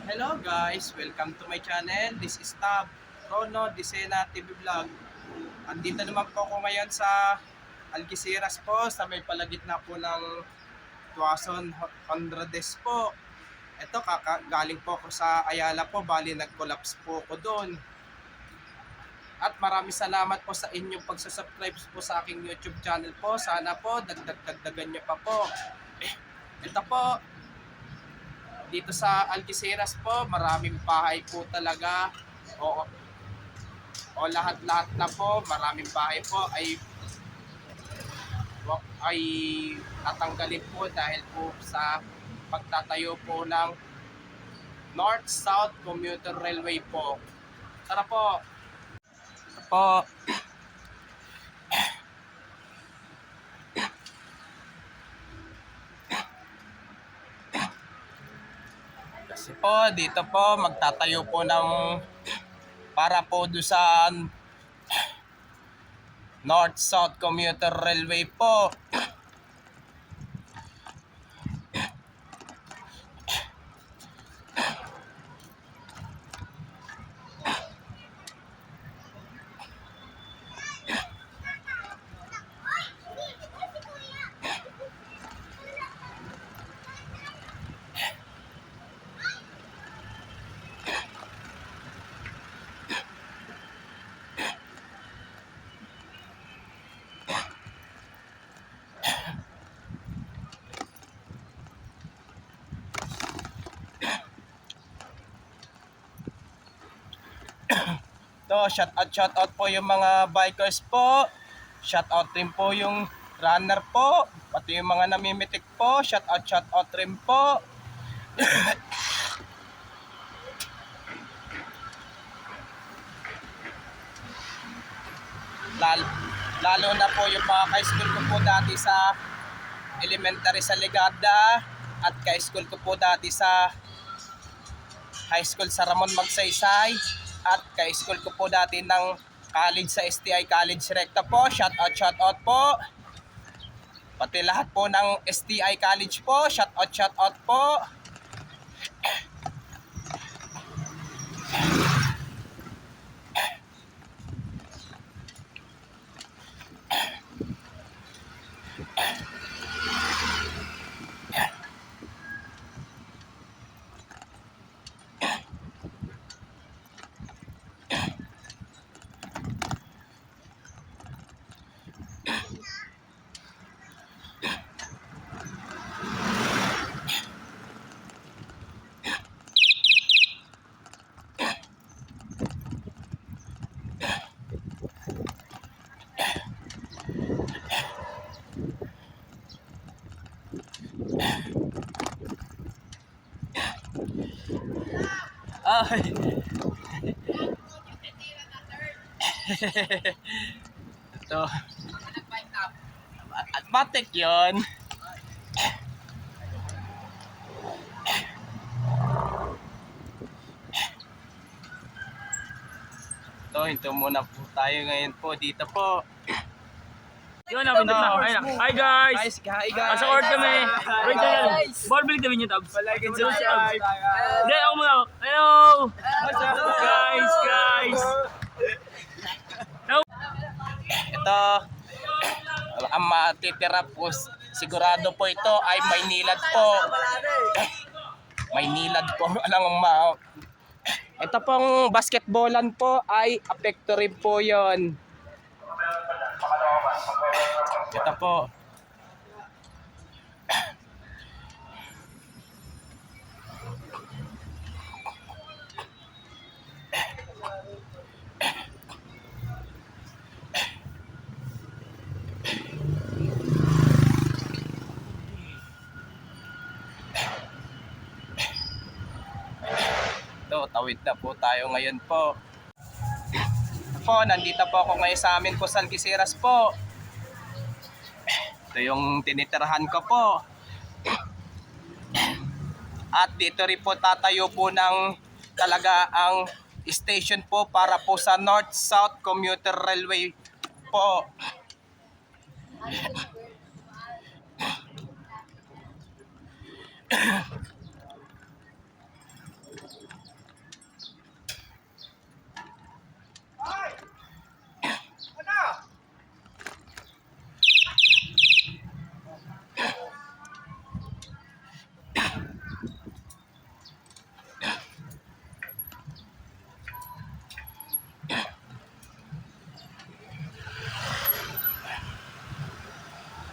Hello guys, welcome to my channel. This is Tab, Rono Disena TV Vlog. Andito naman po ako ngayon sa Algeciras po, sa may palagitna po ng Tuason, Honrades po. Ito, galing po ako sa Ayala po, bali nag-collapse po ako doon. At maraming salamat po sa inyong pagsasubscribe po sa aking YouTube channel po. Sana po, dagdagan nyo pa po. Ito po, dito sa Algeciras po, maraming bahay po talaga. O lahat-lahat na po, maraming bahay po ay tatanggalin po dahil po sa pagtatayo po ng North-South Commuter Railway po. Tara po. Ito po. Kasi po, dito po, magtatayo po ng para po doon sa North-South Commuter Railway po. To, shout out po yung mga bikers po. Shout out rin po yung runner po. Pati yung mga namimitik po. Shout out rin po. Lalo na po yung mga ka-school ko po dati sa elementary sa Legada at ka-school ko po dati sa high school sa Ramon Magsaysay at ka-school ko po dati ng college sa STI College Recta po. Shout out po. Pati lahat po ng STI College po. Shout out po. Ay. Ito. Matik yun. Ito, hinto muna po tayo ngayon po. Dito po. Yun, napindot na. Ayun na. Hi guys! Hi guys. Nasa court kami. Wait na yan. Ball bilig kami niyo, Tabs. Like and subscribe. Hindi, ako muna. Hello! Guys! Ito, ang matitira po, sigurado po ito ay Maynilad po. Maynilad po. Ito pong basketballan po ay apekto rin po yon. Ito po. Ito, tawid na po tayo ngayon po. Nandito po ako ngayon sa amin po sa Algeciras po. Ito yung tinitirahan ko po. At dito rin po tatayo po ng talaga ang station po para po sa North-South Commuter Railway po.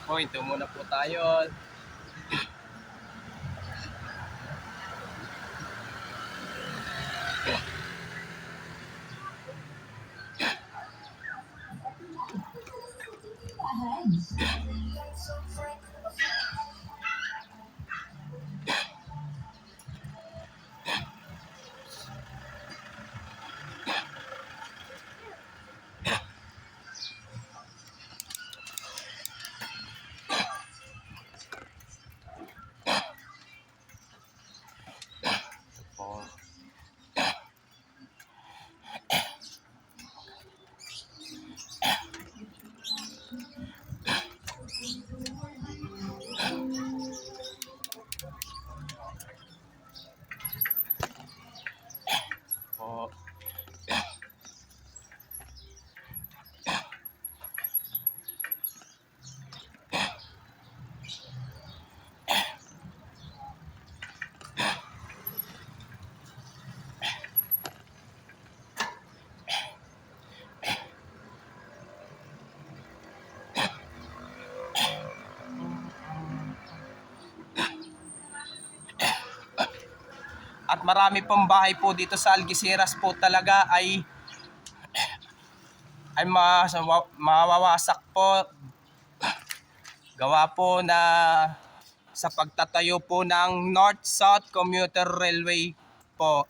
po, ito muna po tayo. Po. Po. At marami pong bahay po dito sa Algeciras po talaga ay mawawasak po. Gawa po na sa pagtatayo po ng North-South Commuter Railway po.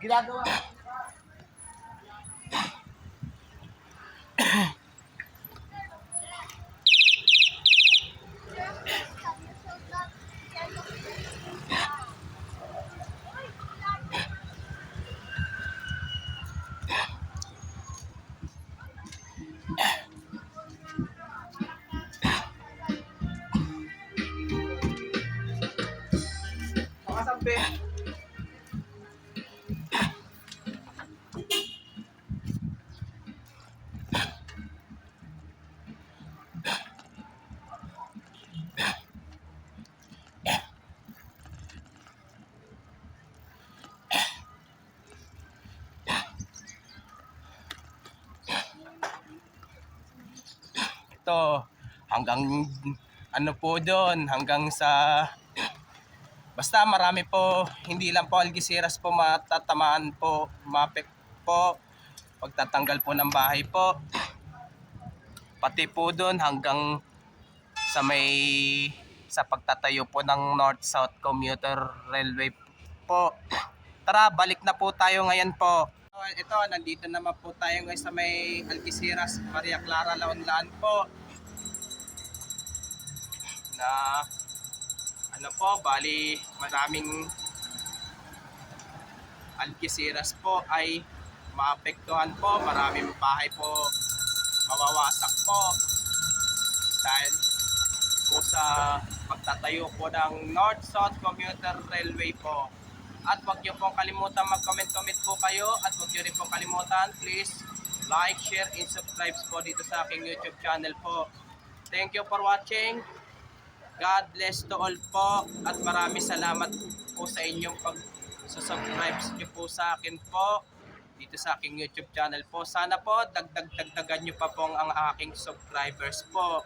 Ginagawa. Makasambi. Ito, hanggang ano po doon, hanggang sa basta marami po, hindi lang po Algeciras po matatamaan po, mapek po, pagtatanggal po ng bahay po. Pati po doon hanggang sa sa pagtatayo po ng North-South Commuter Railway po. Tara, balik na po tayo ngayon po. Ito, nandito naman po tayo ngayon sa may Algeciras, Maria Clara Laonlaan po. Na ano po, bali maraming Algeciras po ay maapektuhan po, maraming bahay po mawawasak po dahil po sa pagtatayo po ng North-South Commuter Railway po. At huwag niyo pong kalimutan mag-comment po kayo at huwag niyo rin pong kalimutan, please like, share, and subscribe po dito sa aking YouTube channel po. Thank you for watching. God bless to all po at maraming salamat po sa inyong pag-subscribe niyo po sa akin po dito sa aking YouTube channel po. Sana po dagdagan niyo pa pong ang aking subscribers po.